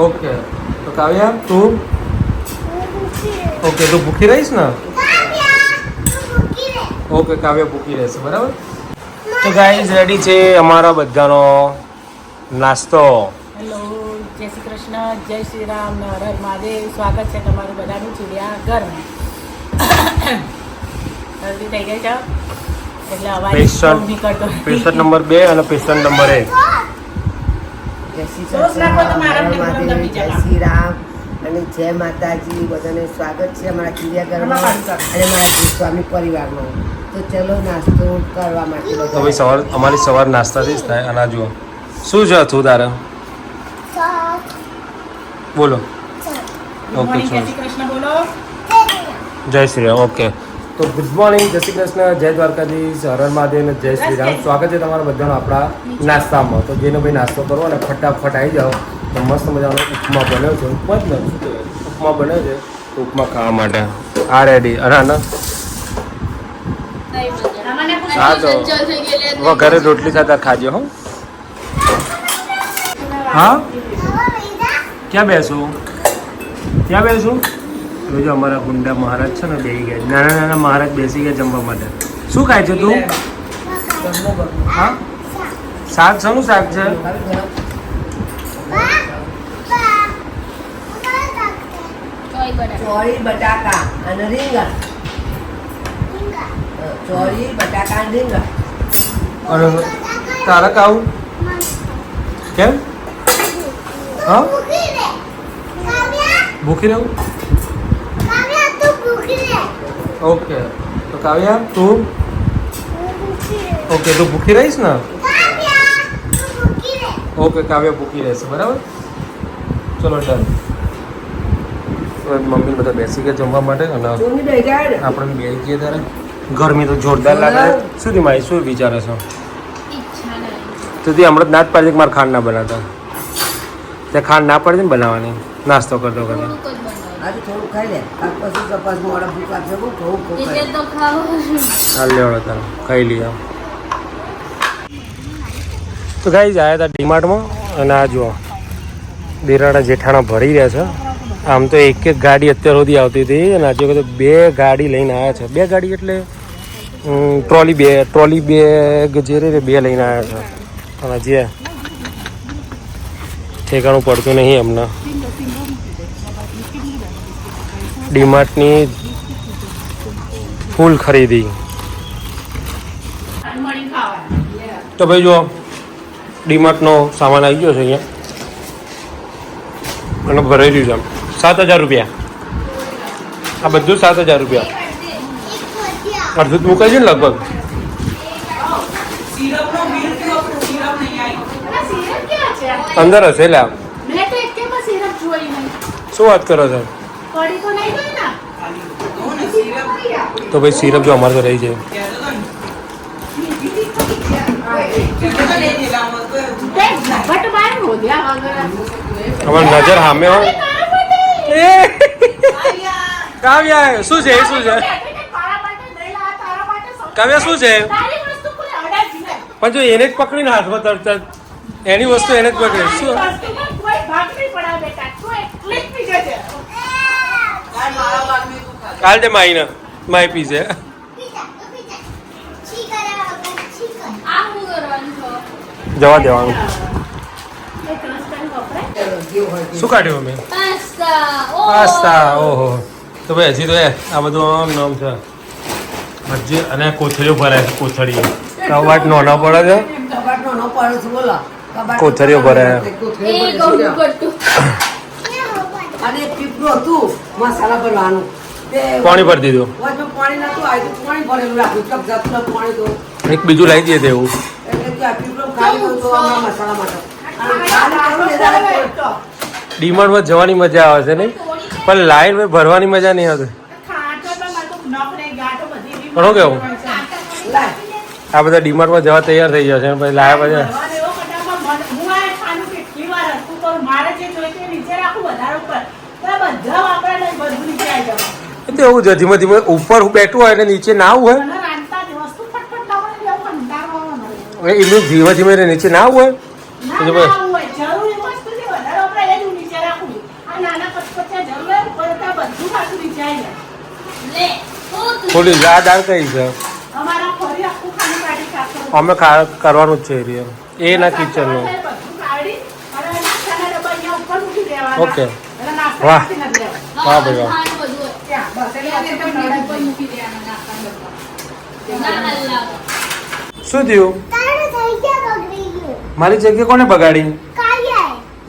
Okay તો કાવ્યા તું okay તું ભૂખી રહીશ ને ઓકે કાવ્ય ભૂખી રહેશે બરાબર. તો ગાઈઝ રેડી છે અમારા બધાનો નાસ્તો. હેલો, જય શ્રી કૃષ્ણ, જય શ્રી રામ, હર હર મહાદેવ. સ્વાગત છે તમારું બધાનું ચિડિયાઘર. જલ્દી થઈ ગઈ છે એટલે અવાજ નીકળતો. પેશન્ટ નંબર 2 અને પેશન્ટ નંબર 1. જય શ્રી રામ અને જય માતાજી. બધાને સ્વાગત છે અમારા ચિડિયાઘરમાં અને મારા સ્વામી પરિવારમાં. તો ચલો નાસ્તો કરવા માટે તો ભાઈ સવાર અમારી સવાર નાસ્તાથી જ થાય. અને જુઓ શું છે તું તારે બોલો. ઓકે જય શ્રી કૃષ્ણ બોલો. જય શ્રી રામ. ઓકે તો ગુડ મોર્નિંગ, જય શ્રી કૃષ્ણ, જય દ્વારકાધીશ, હર હર મહાદેવ અને જય શ્રી રામ. સ્વાગત છે તમારા બધાનો આપણા નાસ્તામાં. તો જેનો ભાઈ નાસ્તો કરવો અને ફટાફટ આવી જાઓ તો મસ્ત મજાનો ઉપમા બન્યો છે. ઉપમા જ ને શું કહેવાય, ઉપમા બન્યો છે તો ઉપમા ખાવા માટે આ રેડી. અરે ના હા તો ઘરે રોટલી સાથે ખાજો. હો હા ક્યાં બેસું ક્યાં બેસું? જો અમારા ગુંડા મહારાજ છે ને બેસી ગયા. નાના નાના મહારાજ બેસી ગયા જમવા માટે. શું ખાય છે તું? હા શાક. શાનું શાક છે? ચોળી બટાકા અને રીંગણ. ચોળી બટાકા અને રીંગણ. અને તારે ખાવું કેમ? હા ભૂખી રહું. ઓકે તો કાવ્યા તું ઓકે તું ભૂખી રહીશ ને ઓકે કાવ્ય ભૂખી રહેશે બરાબર. ચલો ડન. મમ્મી બધા બેસી ગયા જમવા માટે અને આપણે બે જઈએ ત્યારે. ગરમી તો જોરદાર લાગે. શું થી મારી શું વિચારે છો? તો તે હમણાં ના જ પાડી કે મારે ખાંડ ના બનાવતા. ત્યાં ખાંડ ના પડી ને બનાવવાની નાસ્તો કરતો કરતો. આજે થોડું ખાઈ લે પછી તપાસ મોડા ભૂખ લાગશે. બહુ હાલ લેવડો તારે ખાઈ લઈએ. તો ગાઈ જ આવ્યા હતા ડીમાર્ટમાં અને આ જુઓ દેરાણા જેઠાણા ભરી રહ્યા છે. આમ તો એક એક ગાડી અત્યાર સુધી આવતી હતી અને આજે વખતે 2 ગાડી લઈને આવ્યા છે. 2 ગાડી એટલે ટ્રોલી બેગ જે રે 2 લઈને આવ્યા છે. અને જે ઠેકાણું પડતું નહીં હમણાં. ડીમાર્ટની ફૂલ ખરીદી. તો ભાઈ જો ડીમાર્ટનો સામાન આવી ગયો છે અહીંયા અને ભરાઈ રહ્યું છે. 7,000 રૂપિયા. આ બધું 7,000 રૂપિયા. અડધું મુકાય છે ને લગભગ. અંદર હશે લે. શું વાત કરો છો? તો ભાઈ સિરપ જો અમારે તો રહી છે. અમારી નજર સામે હોય. કાવ્યા શું છે? શું છે કાવ્યા શું છે? પણ જો એને જ પકડીને હાથમાં તરત એની વસ્તુ એને જ પકડી. શું કાલ તે માઈ પીશે. જવા દેવાનું. શું કાઢ્યું અમે? પાસ્તા. ઓહો. તો ભાઈ હજી તો આ બધું આમ નામ છે હજી. અને કોથળીઓ ભરાય છે. કોથળીઓ કબાટ નાનો પડે છે. કોથળીઓ ભરાય. અને પીપળું હતું મસાલા ભરવાનું. પાણી ભરી દીધું. પાણી નતું આવ્યું. પાણી ભરેલું રાખ્યું. પાણી તો એક બીજું લાવી દઈએ તેવું. ડીમાર્ટમાં જવાની મજા આવે છે નહીં, પણ લાઈન ભરવાની મજા નહીં આવતી. ઘણું કેવું આ બધા ડીમાર્ટમાં જવા તૈયાર થઈ જશે પછી લાયા પછી એવું છે. ધીમે ધીમે ઉપર બેઠું હોય અને નીચે ના હોય એનું ધીમે ધીમે નીચે ના હોય ના, તો ના, આવું હોય. જરૂરી વસ્તુ જે વધારે વપરાય એનું નીચે રાખવું. આ નાના કચકચા જરૂર હોય, ઉપર તો બધું પાછું નીચે આવી જાય. થોડી યાદ કઈ છે અમારા ફરી આખું ખાલી કાઢી કાઢો. અમે કરવાનું જ છે એરિયા એ ના કિચનનું બધું કાઢી અને નાસ્તાના ડબ્બા અહીંયા ઉપર મૂકી દેવાના. ઓકે. એટલે નાસ્તા વાહ. નથી લેવાના. વાહ ભાઈ વાહ ત્યાં, બસ, એટલે આપણે તો નળ ઉપર મૂકી દેવાના નાસ્તાના ડબ્બા. શું થયું મારી જગ્યા કોને બગાડી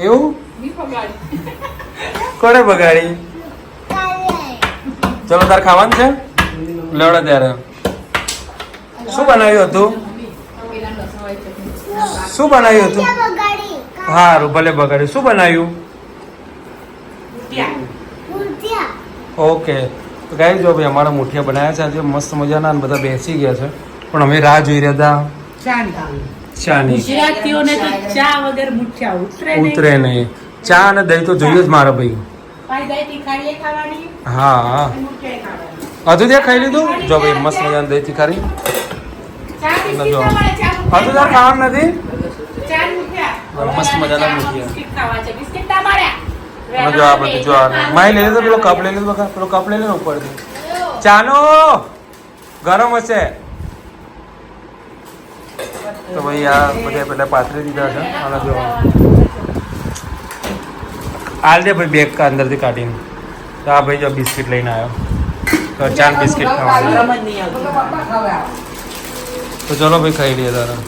એવું ની પગાડી. કોને બગાડી ચલો તાર ખાવાનું છે લેવડો ત્યારે શું બનાવ્યું હતું શું બનાવ્યું હતું સારું ભલે બગાડ્યું શું બનાવ્યું ત્યાં. ઓકે તો ગાઈ જો ભાઈ અમારા મુઠિયા બનાવ્યા છે આજે મસ્ત મજાના અને બધા બેસી ગયા છે પણ અમે રાહ જોઈ રહ્યા હતા ચાની ગુજરાતીઓને તો ચા વગર મુઠ્ઠિયા ઉતરે નહીં ચા અને દહીં તો જોઈએ જ મારા ભાઈ ફાયદા તીખારી ખાવાની હા હા અને મુઠ્ઠિયા ખાવાની. હજુ ત્યાં ખાઈ લીધું જો ભાઈ મસ્ત મજાની દહીં તીખારી ચા બિસ્કિટ જો. ખાવાના, ચા હજુ તાર ખાવાનું નથી ચા ને મુઠ્ઠિયા. મસ્ત મજાના ચા મુઠ્ઠિયા. બિસ્કિટ ખાવા છે. બિસ્કિટ ના મળ્યા. અને જો આ બધું જો આ માય લઈ લીધો પેલો કપ લઈ લીધો બકા પેલો કપ લઈ લીધો ઉપરથી ચાનો ગરમ હશે તો ભાઈ આ બધા પેલા પાથરી દીધા છે અને જો આલ દે ભાઈ બેગ અંદરથી કાઢીને તો આ ભાઈ જો બિસ્કિટ લઈને આવ્યો તો ચાર બિસ્કિટ ખાવાનું ગરમ જ નહીં આવતી. તો ચલો ભાઈ ખાઈ લઈએ તારા